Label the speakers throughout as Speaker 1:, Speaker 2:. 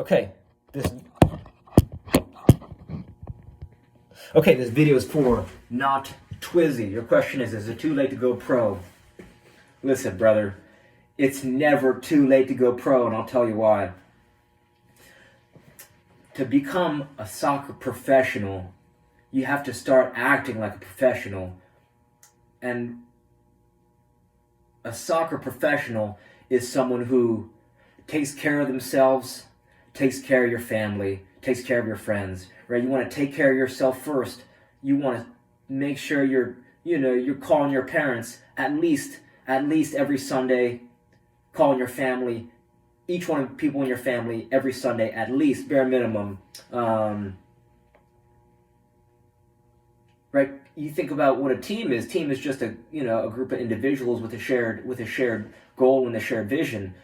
Speaker 1: Okay, this video is for Not Twizzy. Your question is it too late to go pro? Listen, brother, it's never too late to go pro, and I'll tell you why. To become a soccer professional, you have to start acting like a professional. And a soccer professional is someone who takes care of themselves, takes care of your family, takes care of your friends, right? You want to take care of yourself first. You want to make sure you're calling your parents at least every Sunday, calling your family, each one of the people in your family every Sunday, at least, bare minimum. Right? You think about what a team is. Team is just a group of individuals with a shared goal and a shared vision.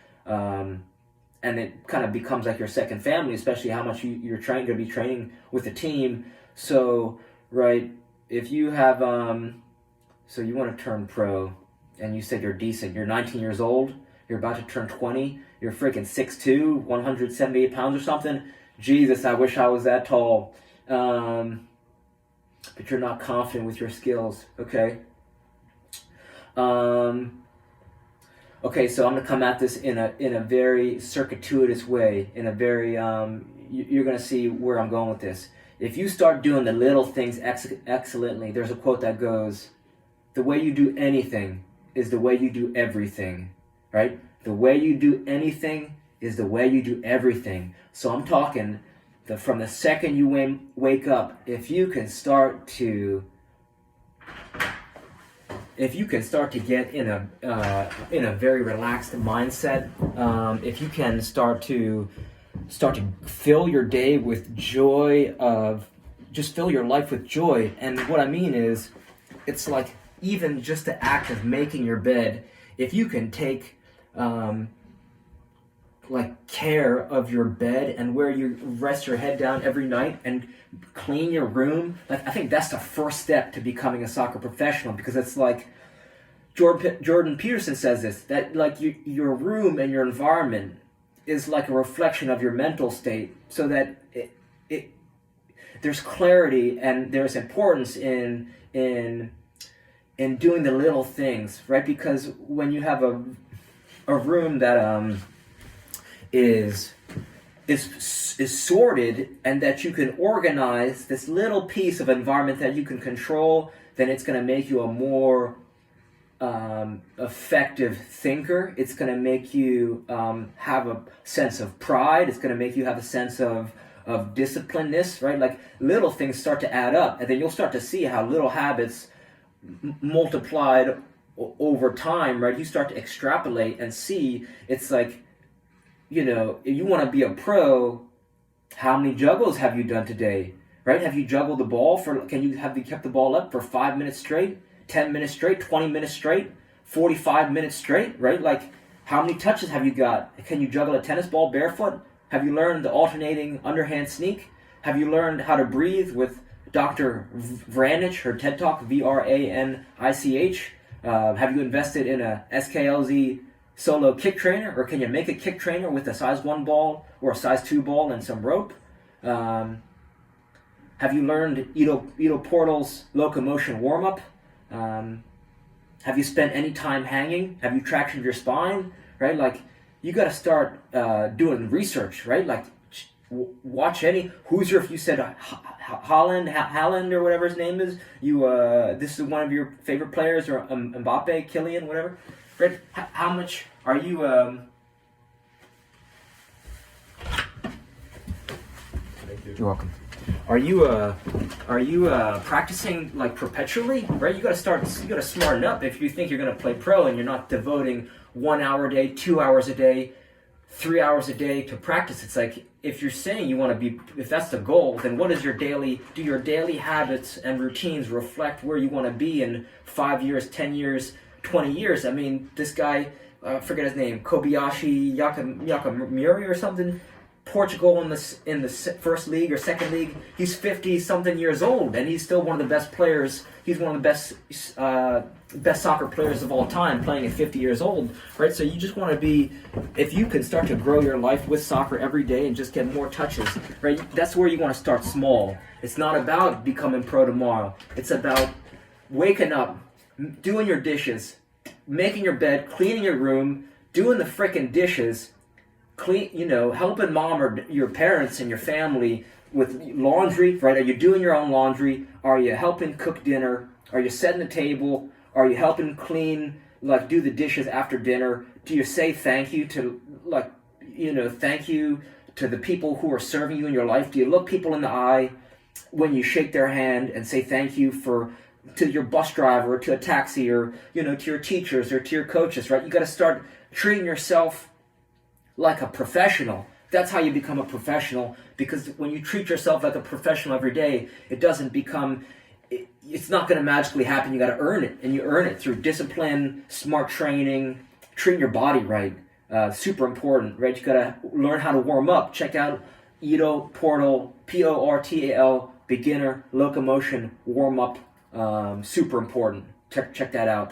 Speaker 1: And it kind of becomes like your second family, especially how much you're going to be training with a team. So, right, if you have, so you want to turn pro, and you said you're decent, you're 19 years old, you're about to turn 20, you're freaking 6'2", 178 pounds or something. Jesus, I wish I was that tall. But you're not confident with your skills, okay? Okay, so I'm gonna come at this in a very circuitous way, in a very you're gonna see where I'm going with this. If you start doing the little things excellently, there's a quote that goes, "The way you do anything is the way you do everything," right? The way you do anything is the way you do everything. So I'm talking from the second you wake up, if you can start to get in a very relaxed mindset, if you can start to fill your day with joy, just fill your life with joy. And what I mean is, it's like even just the act of making your bed, if you can take care of your bed and where you rest your head down every night and clean your room, I think that's the first step to becoming a soccer professional, because it's like Jordan Peterson says this, that your room and your environment is like a reflection of your mental state, so that it there's clarity and there's importance in doing the little things, right? Because when you have a room that is sorted, and that you can organize this little piece of environment that you can control, then it's going to make you a more effective thinker. It's going to make you have a sense of pride. It's going to make you have a sense of disciplinedness, right? Like little things start to add up, and then you'll start to see how little habits multiplied over time, right? You start to extrapolate and see, it's like, if you want to be a pro, how many juggles have you done today, right? Have you juggled the ball have you kept the ball up for 5 minutes straight, 10 minutes straight, 20 minutes straight, 45 minutes straight, right? Like, how many touches have you got? Can you juggle a tennis ball barefoot? Have you learned the alternating underhand sneak? Have you learned how to breathe with Dr. Vranich, her TED Talk, VRANICH? Have you invested in a SKLZ solo kick trainer, or can you make a kick trainer with a size 1 ball or a size 2 ball and some rope? Have you learned Ido Portal's locomotion warm-up? Have you spent any time hanging? Have you tractioned your spine? Right? Like, you got to start doing research, right? Like, watch you said Haaland or whatever his name is. This is one of your favorite players, or Mbappe, Kylian, whatever. Right? How much are you?
Speaker 2: Thank you.
Speaker 1: You're welcome. Are you practicing like perpetually? Right? You got to smarten up if you think you're going to play pro and you're not devoting 1 hour a day, 2 hours a day, 3 hours a day to practice. It's like, if you're saying you want to be, if that's the goal, then what is your daily habits and routines reflect where you want to be in 5 years, 10 years, 20 years? I mean, this guy, forget his name, Kobayashi Yakamuri or something, Portugal in the first league or second league. He's 50 something years old, and he's still one of the best players. He's one of the best soccer players of all time, playing at 50 years old, right? So you just want to be, if you can start to grow your life with soccer every day and just get more touches, right? That's where you want to start small. It's not about becoming pro tomorrow. It's about waking up, doing your dishes, making your bed, cleaning your room, doing the frickin' dishes, helping mom or your parents and your family with laundry, right? Are you doing your own laundry? Are you helping cook dinner? Are you setting the table? Are you helping clean, do the dishes after dinner? Do you say thank you to, thank you to the people who are serving you in your life? Do you look people in the eye when you shake their hand and say thank you to your bus driver, or to a taxi, or, to your teachers or to your coaches, right? You got to start treating yourself like a professional. That's how you become a professional, because when you treat yourself like a professional every day, it's not going to magically happen. You got to earn it, and you earn it through discipline, smart training, treating your body right. Super important, right? You got to learn how to warm up. Check out Edo Portal, Portal, beginner locomotion warm up. Super important. Check that out.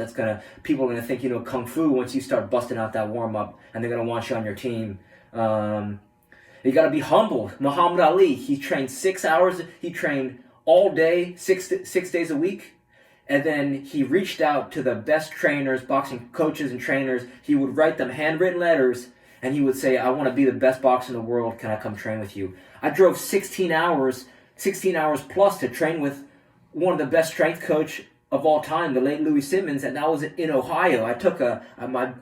Speaker 1: People are gonna think kung fu once you start busting out that warm up, and they're gonna want you on your team. You gotta be humble. Muhammad Ali, he trained 6 hours. He trained all day, six days a week, and then he reached out to the best trainers, boxing coaches and trainers. He would write them handwritten letters, and he would say, "I want to be the best boxer in the world. Can I come train with you?" I drove 16 hours plus to train with one of the best strength coach of all time, the late Louis Simmons, and that was in Ohio. I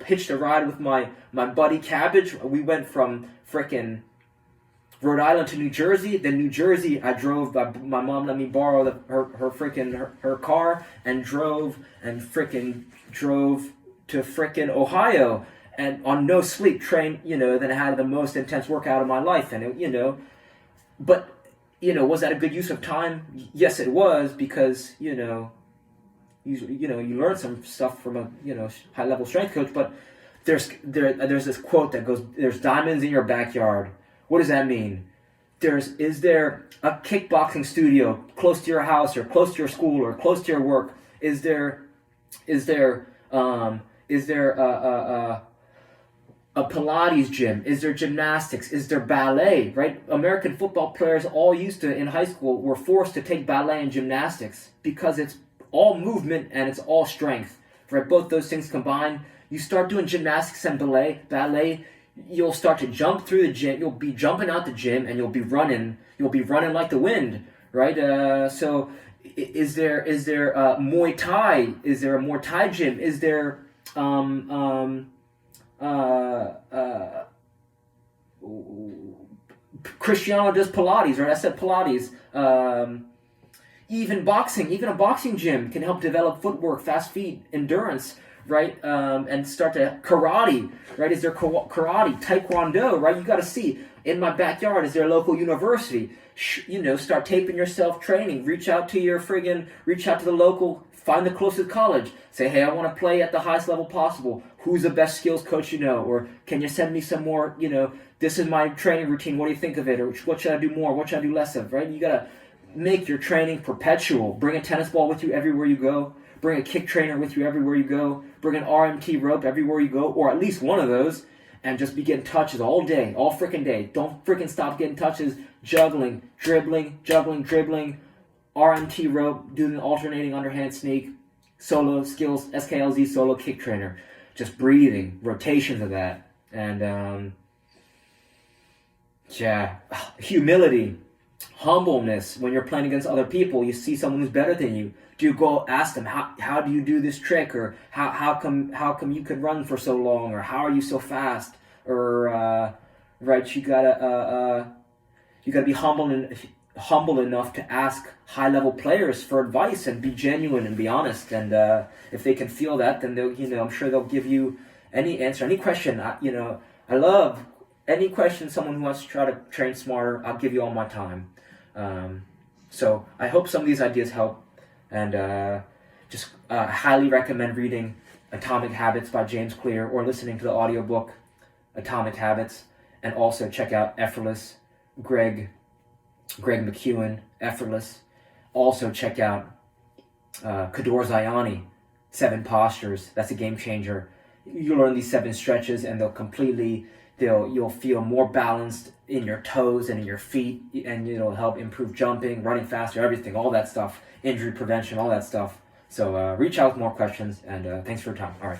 Speaker 1: hitched a ride with my buddy Cabbage. We went from frickin' Rhode Island to New Jersey. Then New Jersey, I drove. My mom let me borrow her car and drove to frickin' Ohio, and on no sleep train. Then I had the most intense workout of my life, and but. Was that a good use of time? Yes, it was, because you learn some stuff from a high level strength coach. But there's this quote that goes, "There's diamonds in your backyard." What does that mean? Is there a kickboxing studio close to your house, or close to your school, or close to your work? Is there a Pilates gym? Is there gymnastics? Is there ballet, right? American football players all in high school, were forced to take ballet and gymnastics, because it's all movement and it's all strength, right? Both those things combined. You start doing gymnastics and ballet, you'll start to jump through the gym. You'll be jumping out the gym, and you'll be running like the wind, right? So is there Muay Thai? Is there a Muay Thai gym? Is there Cristiano does Pilates, right? I said Pilates. Even a boxing gym can help develop footwork, fast feet, endurance, right? And start to karate, right? Is there karate, taekwondo, right? You got to see. In my backyard, is there a local university? Start taping yourself training. Reach out to the local. Find the closest college. Say, hey, I want to play at the highest level possible. Who's the best skills coach you know? Or can you send me some more, this is my training routine. What do you think of it? Or what should I do more? What should I do less of, right? You got to make your training perpetual. Bring a tennis ball with you everywhere you go. Bring a kick trainer with you everywhere you go. Bring an RMT rope everywhere you go, or at least one of those, and just be getting touches all day, all freaking day. Don't freaking stop getting touches. Juggling, dribbling, RMT rope, doing an alternating underhand sneak, solo skills, SKLZ solo kick trainer. Just breathing, rotations of that. And, humility, humbleness. When you're playing against other people, you see someone who's better than you. Do you go ask them, how do you do this trick? Or how come you could run for so long? Or how are you so fast? Or, right, you gotta be humble enough to ask high-level players for advice, and be genuine and be honest. And if they can feel that, then they'll, I'm sure they'll give you any answer, any question. I love any question. Someone who wants to try to train smarter, I'll give you all my time. So I hope some of these ideas help, and just highly recommend reading Atomic Habits by James Clear, or listening to the audiobook Atomic Habits. and also check out Effortless, Greg McEwen, Effortless. Also check out Kador Zayani, 7 postures. That's a game changer. You learn these 7 stretches, and you'll feel more balanced in your toes and in your feet, and it'll help improve jumping, running faster, everything, all that stuff, injury prevention, all that stuff. So reach out with more questions, and thanks for your time. All right.